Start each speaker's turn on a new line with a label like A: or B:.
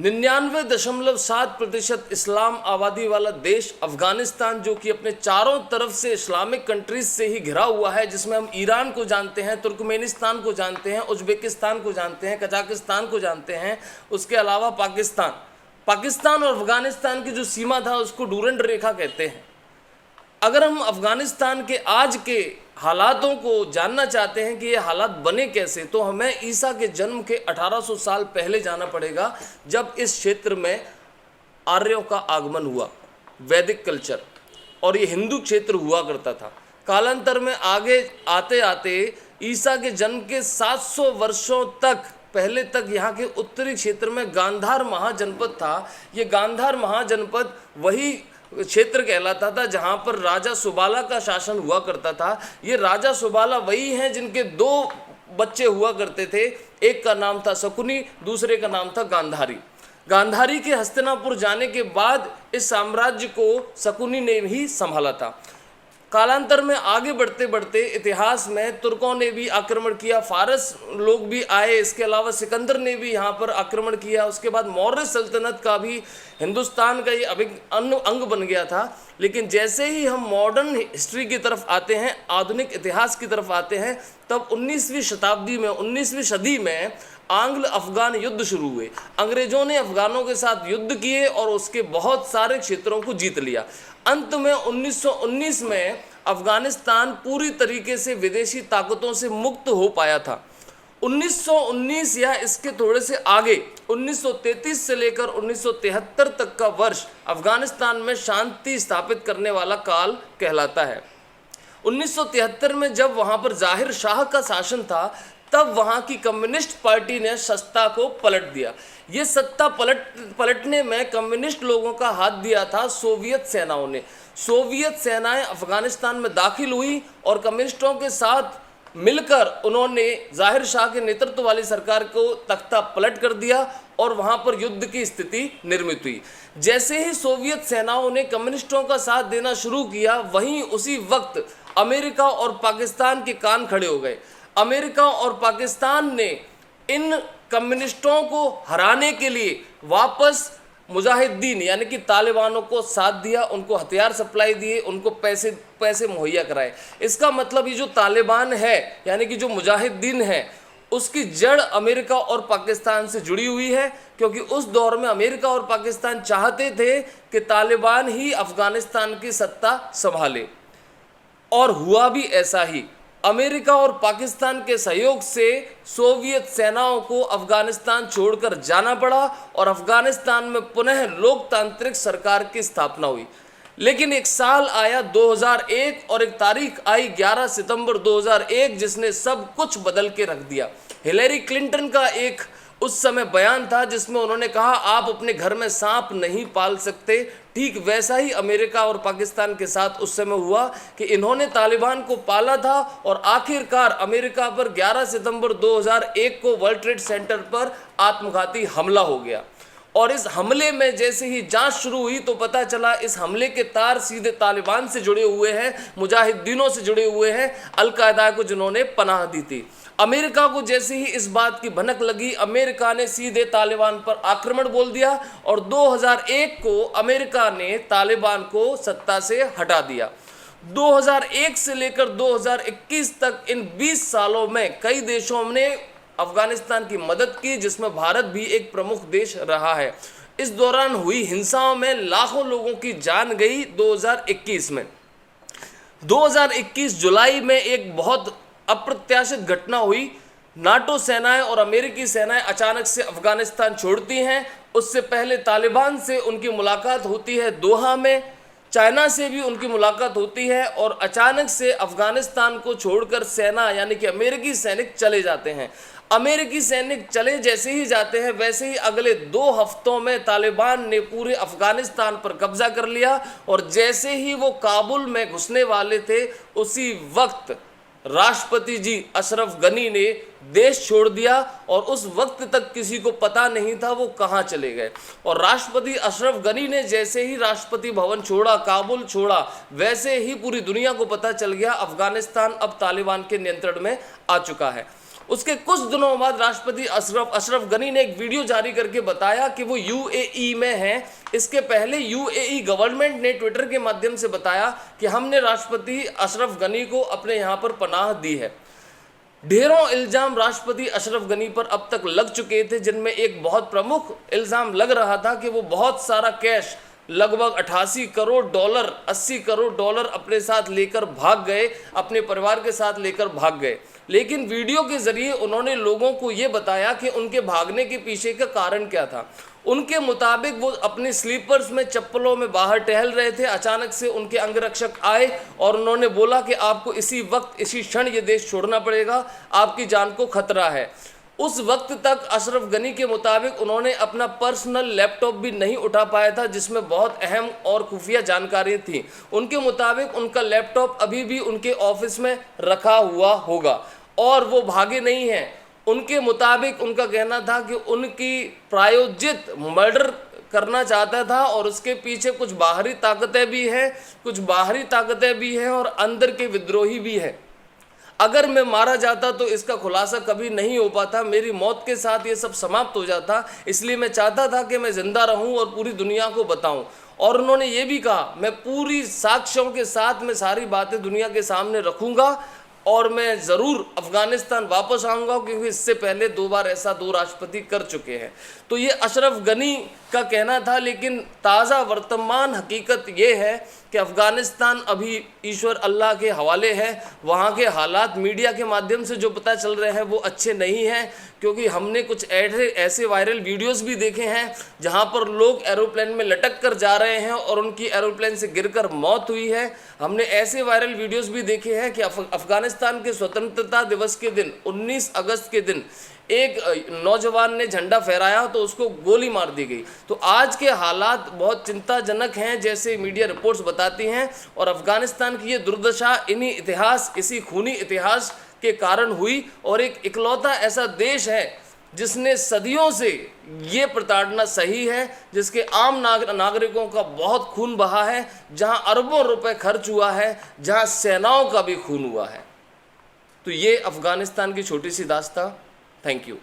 A: 99.7% इस्लाम आबादी वाला देश अफगानिस्तान, जो कि अपने चारों तरफ से इस्लामिक कंट्रीज से ही घिरा हुआ है, जिसमें हम ईरान को जानते हैं, तुर्कमेनिस्तान को जानते हैं, उज्बेकिस्तान को जानते हैं, कजाकिस्तान को जानते हैं, उसके अलावा पाकिस्तान और अफगानिस्तान की जो सीमा था उसको डूरंड रेखा कहते हैं। अगर हम अफगानिस्तान के आज के हालातों को जानना चाहते हैं कि ये हालात बने कैसे, तो हमें ईसा के जन्म के 1800 साल पहले जाना पड़ेगा, जब इस क्षेत्र में आर्यों का आगमन हुआ, वैदिक कल्चर, और ये हिंदू क्षेत्र हुआ करता था। कालांतर में आगे आते आते ईसा के जन्म के 700 वर्षों तक पहले तक यहाँ के उत्तरी क्षेत्र में गांधार महाजनपद था। ये गांधार महाजनपद वही क्षेत्र कहलाता था जहाँ पर राजा सुबाला का शासन हुआ करता था। ये राजा सुबाला वही हैं जिनके 2 बच्चे हुआ करते थे, एक का नाम था शकुनी, दूसरे का नाम था गांधारी। गांधारी के हस्तिनापुर जाने के बाद इस साम्राज्य को शकुनी ने ही संभाला था। कालांतर में आगे बढ़ते बढ़ते इतिहास में तुर्कों ने भी आक्रमण किया, फारस लोग भी आए, इसके अलावा सिकंदर ने भी यहाँ पर आक्रमण किया। उसके बाद मौर्य सल्तनत का भी हिंदुस्तान का ये अभिन्न अंग बन गया था। लेकिन जैसे ही हम मॉडर्न हिस्ट्री की तरफ आते हैं, आधुनिक इतिहास की तरफ आते हैं, तब 19वीं शताब्दी में, 19वीं सदी में आंग्ल अफगान युद्ध शुरू हुए। अंग्रेजों ने अफगानों के साथ युद्ध किए और उसके बहुत सारे क्षेत्रों को जीत लिया। अंत में 1919 में अफगानिस्तान पूरी तरीके से विदेशी ताकतों से मुक्त हो पाया था। 1919 या इसके थोड़े से आगे 1933 से लेकर 1973 तक का वर्ष अफगानिस्तान में शांति स्थापित करने वाला काल कहलाता है। 1973 में जब वहाँ पर जाहिर शाह का शासन था, तब वहाँ की कम्युनिस्ट पार्टी ने सत्ता को पलट दिया। ये सत्ता पलटने में कम्युनिस्ट लोगों का हाथ दिया था सोवियत सेनाओं ने। सोवियत सेनाएं अफगानिस्तान में दाखिल हुई और कम्युनिस्टों के साथ मिलकर उन्होंने जाहिर शाह के नेतृत्व वाली सरकार को तख्ता पलट कर दिया और वहाँ पर युद्ध की स्थिति निर्मित हुई। जैसे ही सोवियत सेनाओं ने कम्युनिस्टों का साथ देना शुरू किया, वहीं उसी वक्त अमेरिका और पाकिस्तान के कान खड़े हो गए। अमेरिका और पाकिस्तान ने इन कम्युनिस्टों को हराने के लिए वापस मुजाहिदीन यानी कि तालिबानों को साथ दिया, उनको हथियार सप्लाई दिए, उनको पैसे मुहैया कराए। इसका मतलब ये जो तालिबान है यानी कि जो मुजाहिदीन है, उसकी जड़ अमेरिका और पाकिस्तान से जुड़ी हुई है, क्योंकि उस दौर में अमेरिका और पाकिस्तान चाहते थे कि तालिबान ही अफगानिस्तान की सत्ता संभाले, और हुआ भी ऐसा ही। अमेरिका और पाकिस्तान के सहयोग से सोवियत सेनाओं को अफगानिस्तान छोड़कर जाना पड़ा और अफगानिस्तान में पुनः लोकतांत्रिक सरकार की स्थापना हुई। लेकिन एक साल आया 2001 और एक तारीख आई 11 सितंबर 2001, जिसने सब कुछ बदल के रख दिया। हिलेरी क्लिंटन का एक उस समय बयान था जिसमें उन्होंने कहा, आप अपने घर में सांप नहीं पाल सकते। ठीक वैसा ही अमेरिका और पाकिस्तान के साथ उस समय हुआ कि इन्होंने तालिबान को पाला था और आखिरकार अमेरिका पर 11 सितंबर 2001 को वर्ल्ड ट्रेड सेंटर पर आत्मघाती हमला हो गया। और इस हमले में जैसे ही जांच शुरू हुई तो पता चला इस हमले के तार सीधे तालिबान से जुड़े हुए हैं, मुजाहिदीनों से जुड़े हुए हैं, अलकायदा को जिन्होंने पनाह दी थी। अमेरिका को जैसे ही इस बात की भनक लगी, अमेरिका ने सीधे तालिबान पर आक्रमण बोल दिया और 2001 को अमेरिका ने तालिबान को सत्ता से हटा दिया। 2001 से लेकर 2021 तक इन 20 सालों में कई देशों ने अफगानिस्तान की मदद की, जिसमें भारत भी एक प्रमुख देश रहा है। इस दौरान हुई हिंसाओं में लाखों लोगों की जान गई। 2021 में 2021 जुलाई में एक बहुत अप्रत्याशित घटना हुई। नाटो सेनाएं और अमेरिकी सेनाएं अचानक से अफगानिस्तान छोड़ती हैं। उससे पहले तालिबान से उनकी मुलाकात होती है दोहा में, चाइना से भी उनकी मुलाकात होती है, और अचानक से अफगानिस्तान को छोड़कर सेना यानी कि अमेरिकी सैनिक चले जाते हैं। अमेरिकी सैनिक चले जैसे ही जाते हैं, वैसे ही अगले 2 हफ्तों में तालिबान ने पूरे अफगानिस्तान पर कब्जा कर लिया, और जैसे ही वो काबुल में घुसने वाले थे, उसी वक्त राष्ट्रपति जी अशरफ गनी ने देश छोड़ दिया, और उस वक्त तक किसी को पता नहीं था वो कहाँ चले गए। और राष्ट्रपति अशरफ गनी ने जैसे ही राष्ट्रपति भवन छोड़ा, काबुल छोड़ा, वैसे ही पूरी दुनिया को पता चल गया अफगानिस्तान अब तालिबान के नियंत्रण में आ चुका है। उसके कुछ दिनों बाद राष्ट्रपति अशरफ गनी ने एक वीडियो जारी करके बताया कि वो यूएई में हैं। इसके पहले यूएई गवर्नमेंट ने ट्विटर के माध्यम से बताया कि हमने राष्ट्रपति अशरफ गनी को अपने यहाँ पर पनाह दी है। ढेरों इल्ज़ाम राष्ट्रपति अशरफ गनी पर अब तक लग चुके थे, जिनमें एक बहुत प्रमुख इल्ज़ाम लग रहा था कि वो बहुत सारा कैश, लगभग 88 करोड़ डॉलर, 80 करोड़ डॉलर अपने साथ लेकर भाग गए, अपने परिवार के साथ लेकर भाग गए। लेकिन वीडियो के ज़रिए उन्होंने लोगों को ये बताया कि उनके भागने के पीछे का कारण क्या था। उनके मुताबिक वो अपने स्लीपर्स में, चप्पलों में बाहर टहल रहे थे। अचानक से उनके अंगरक्षक आए और उन्होंने बोला कि आपको इसी वक्त, इसी क्षण ये देश छोड़ना पड़ेगा, आपकी जान को खतरा है। उस वक्त तक अशरफ गनी के मुताबिक उन्होंने अपना पर्सनल लैपटॉप भी नहीं उठा पाया था, जिसमें बहुत अहम और खुफिया जानकारी थी। उनके मुताबिक उनका लैपटॉप अभी भी उनके ऑफिस में रखा हुआ होगा और वो भागे नहीं हैं। उनके मुताबिक उनका कहना था कि उनकी प्रायोजित मर्डर करना चाहता था और उसके पीछे कुछ बाहरी ताकतें भी हैं, और अंदर के विद्रोही भी हैं। अगर मैं मारा जाता तो इसका खुलासा कभी नहीं हो पाता, मेरी मौत के साथ ये सब समाप्त हो जाता, इसलिए मैं चाहता था कि मैं जिंदा रहूं और पूरी दुनिया को बताऊं। और उन्होंने ये भी कहा, मैं पूरी साक्ष्यों के साथ मैं सारी बातें दुनिया के सामने रखूंगा और मैं ज़रूर अफ़गानिस्तान वापस आऊँगा, क्योंकि इससे पहले 2 बार ऐसा 2 राष्ट्रपति कर चुके हैं। तो ये अशरफ गनी का कहना था, लेकिन ताज़ा वर्तमान हकीकत ये है कि अफ़गानिस्तान अभी ईश्वर अल्लाह के हवाले है। वहाँ के हालात मीडिया के माध्यम से जो पता चल रहे हैं वो अच्छे नहीं हैं, क्योंकि हमने कुछ ऐसे वायरल वीडियोस भी देखे हैं जहां पर लोग एरोप्लेन में लटक कर जा रहे हैं और उनकी एरोप्लेन से गिरकर मौत हुई है। हमने ऐसे वायरल वीडियोस भी देखे हैं कि अफ़गानिस्तान के स्वतंत्रता दिवस के दिन, 19 अगस्त के दिन, एक नौजवान ने झंडा फहराया तो उसको गोली मार दी गई। तो आज के हालात बहुत चिंताजनक हैं, जैसे मीडिया रिपोर्ट्स बताती हैं, और अफ़गानिस्तान की ये दुर्दशा इसी खूनी इतिहास के कारण हुई। और एक इकलौता ऐसा देश है जिसने सदियों से ये प्रताड़ना सही है, जिसके आम नागरिकों का बहुत खून बहा है, जहां अरबों रुपए खर्च हुआ है, जहां सेनाओं का भी खून हुआ है। तो ये अफ़गानिस्तान की छोटी सी दास्तां। Thank you.